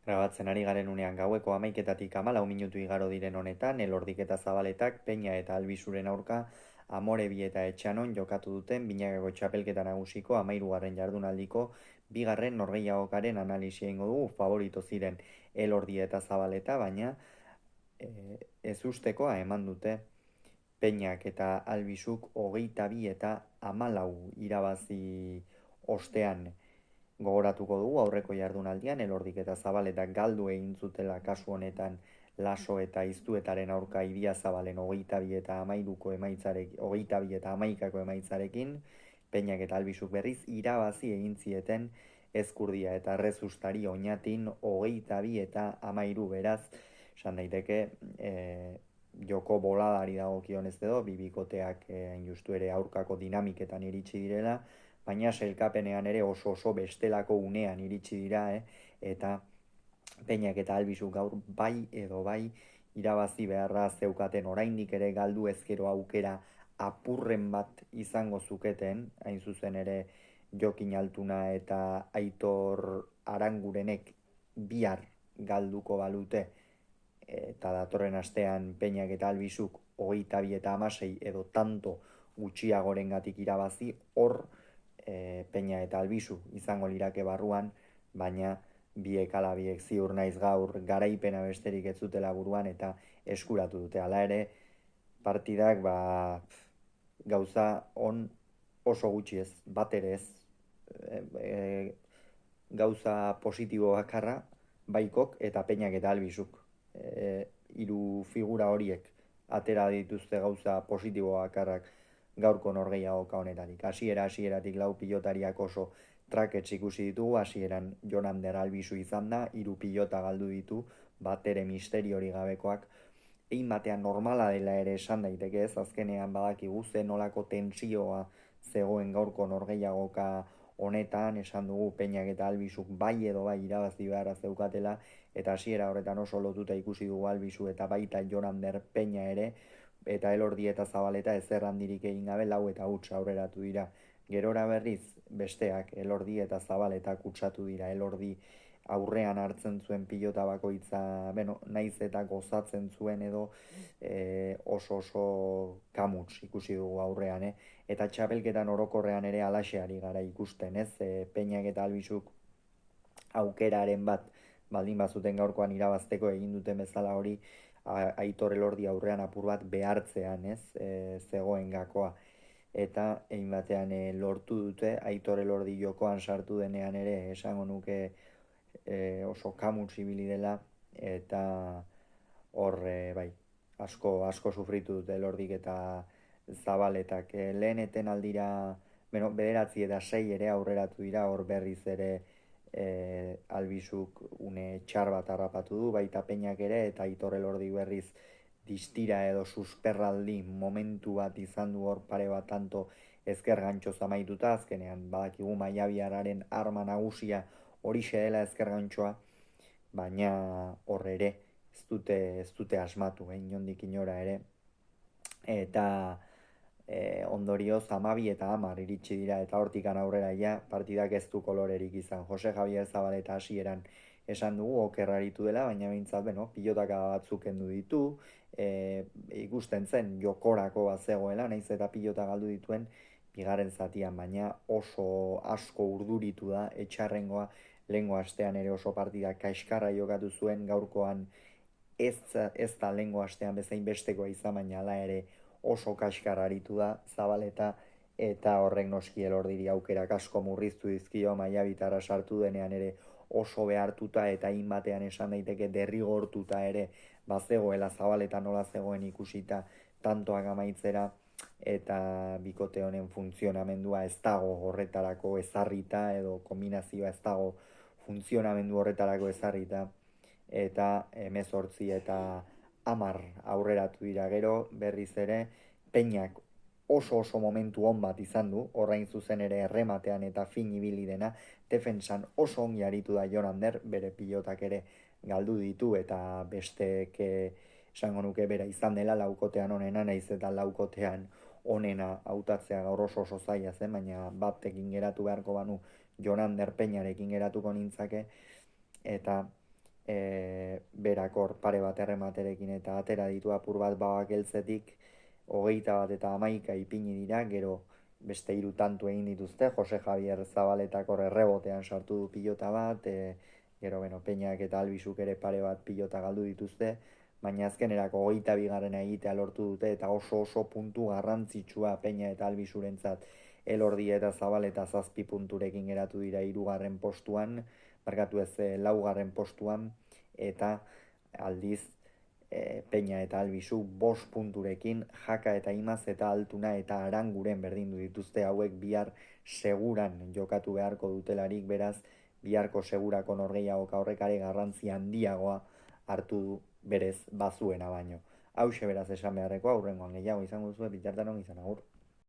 Grabatzen ari garen unean gaueko 11:00 14 minutu igaro diren honetan, Elordik eta Zabaletak Peña eta Albisuren aurka Amorebi eta Etxanon jokatu duten binakako txapelketa nagusiko 13. jardunaldiko bigarren norgehiagokaren analisia egingo dugu. Favorito ziren Elordi eta Zabaleta, baina ez ustekoa eman dute. Peñak eta Albisuk 22 eta 14 irabazi ostean. Gogoratuko dugu aurreko jardunaldian Elordik eta Zabaletak galdu egin zutela kasu honetan Laso eta Iztuetaren aurka Idiazabalen 22 eta 13ko emaitzarekin, 22 eta 11ko emaitzarekin, Peñak eta Albisuk berriz irabazi egin zieten Ezkurdia eta Errezustari Oñatin 22 eta 13, beraz, esan daiteke joko boladari dagokionez edo, bibikoteak hain justu ere aurkako dinamiketan iritsi direla, baina sailkapenean ere oso bestelako unean iritsi dira, eta Peñak eta Albizu gaur bai edo bai irabazi beharra zeukaten, oraindik ere galdu ezkero aukera apurren bat izango zuketen, hain zuzen ere Jokin Altuna eta Aitor Arangurenek bihar galduko balute, eta datorren astean Peñak eta Albizuk 22 eta 16 edo tanto gutxiagorengatik irabazi, hor Peña eta Albizu izango lirake barruan, baina biek ala biek ziur naiz gaur garaipena besterik ez zutela buruan eta eskuratu dute. Hala ere, partidak gauza on oso gutxi ez, bat ere ez. Gauza positibo bakarra Baikok eta Peñak eta Albizuk. Hiru figura horiek atera dituzte gauza positibo bakarrak gaurko norgehiagoka honetarik. Hasieratik lau pilotariak oso trakets ikusi ditugu, hasieran Jonander Albizu izan da, 3 pilota galdu ditu, bat ere misteriori gabekoak. Egin batean normala dela ere esan daiteke ez, azkenean badakigu zen nolako tentsioa zegoen gaurko norgehiagoka honetan, esan dugu Peñak eta Albizuk bai edo bai irabazi beharra zeukatela, eta hasiera horretan oso lotuta ikusi dugu Albizu eta baita Jonander Peña ere, eta Elordi eta Zabaleta ezer handirik egin gabe 4 eta huts aurreratu dira. Gerora berriz besteak Elordi eta Zabaleta kutsatu dira. Elordi aurrean hartzen zuen pilota bakoitza, naiz eta gozatzen zuen edo oso kamuts ikusi dugu aurrean, eta txapelketan orokorrean ere alaxeari gara ikusten, ez? Peñak eta Albizuk aukeraren bat baldin bazuten gaurkoan irabazteko egin duten bezala hori, Aitor Elordi aurrean apur bat behartzean, ez? Zegoen gakoa. Eta egin batean lortu dute, Aitor Elordi jokoan sartu denean ere esango nuke oso kamuts ibili dela, eta hor bai, asko sufritu dute Elordik eta Zabaletak. Lehen eten aldira, bederatzi eta 6 ere aurreratu dira, hor berriz ere Albizuk une txar bat harrapatu du, baita Peñak ere, eta Aitor Elordi berriz distira edo susperraldi momentu bat izan du hor pare bat tanto ezker gantxo zamaituta, azkenean badakigu Maiabiarraren arma nagusia horixe dela ezker gantxoa, baina hor ere ez dute asmatu, inondik inora ere, eta ondorioz 12 eta 10 iritsi dira, eta hortikan aurrera partidak ez du kolorerik izan. Jose Javier Zabaleta hasieran esan dugu okerraritu dela, baina behintzat, pilotaka batzuk kendu ditu, ikusten zen jokorako bat zegoela, nahiz eta pilota galdu dituen bigarren zatian, baina oso asko urduritu da, etxarrengoa lehengo astean ere oso partida kaiskarra jokatu zuen, gaurkoan ez da lehengo astean bezain bestekoa izan, baina hala ere oso kaskarra aritu da Zabaleta, eta horrek noski Elordiri aukerak asko murriztu dizkio, Maiabitarra sartu denean ere oso behartuta eta batean esan daiteke derrigortuta ere bazegoela Zabaleta nola zegoen ikusita tantoak amaitzera, eta bikote honen funtzionamendua ez dago horretarako ezarrita, edo kombinazioa ez dago funtzionamendu horretarako ezarrita, eta 18 eta 10 aurreratu dira. Gero berriz ere Peñak oso momentu on bat izan du, orain zuzen ere errematean eta fin ibili dena, defensan oso ongi aritu da Jonander, bere pilotak ere galdu ditu, eta bestek esango nuke bera izan dela laukotean onena, naiz eta laukotean onena hautatzea gaur oso zaila zen, baina batekin geratu beharko banu Jonander Peñarekin geratuko nintzake, eta berakor pare bat errematerekin eta atera ditu apur bat babak heltzetik, 21 eta 11 ipini dira, gero beste 3 tantu egin dituzte, Jose Javier Zabaletak hor errebotean sartu du pilota bat, gero Peñak eta Albizuk ere pare bat pilota galdu dituzte, baina azkenerako 22garrena egitea lortu dute eta oso puntu garrantzitsua Peña eta Albizurentzat. Elordi eta Zabaleta 7 punturekin geratu dira 3. postuan, markatu ez 4. postuan, eta aldiz Peña eta Albizu 5 punturekin, Jaka eta Imaz eta Altuna eta Aranguren berdindu dituzte, hauek bihar seguran jokatu beharko dutelarik, beraz biharko segurako norgehiagoka horrekare garrantzi handiagoa hartu du berez bazuena baino. Hauxe beraz esan beharreko, aurrengoan gehiago izango duzu, bitartean izan agur.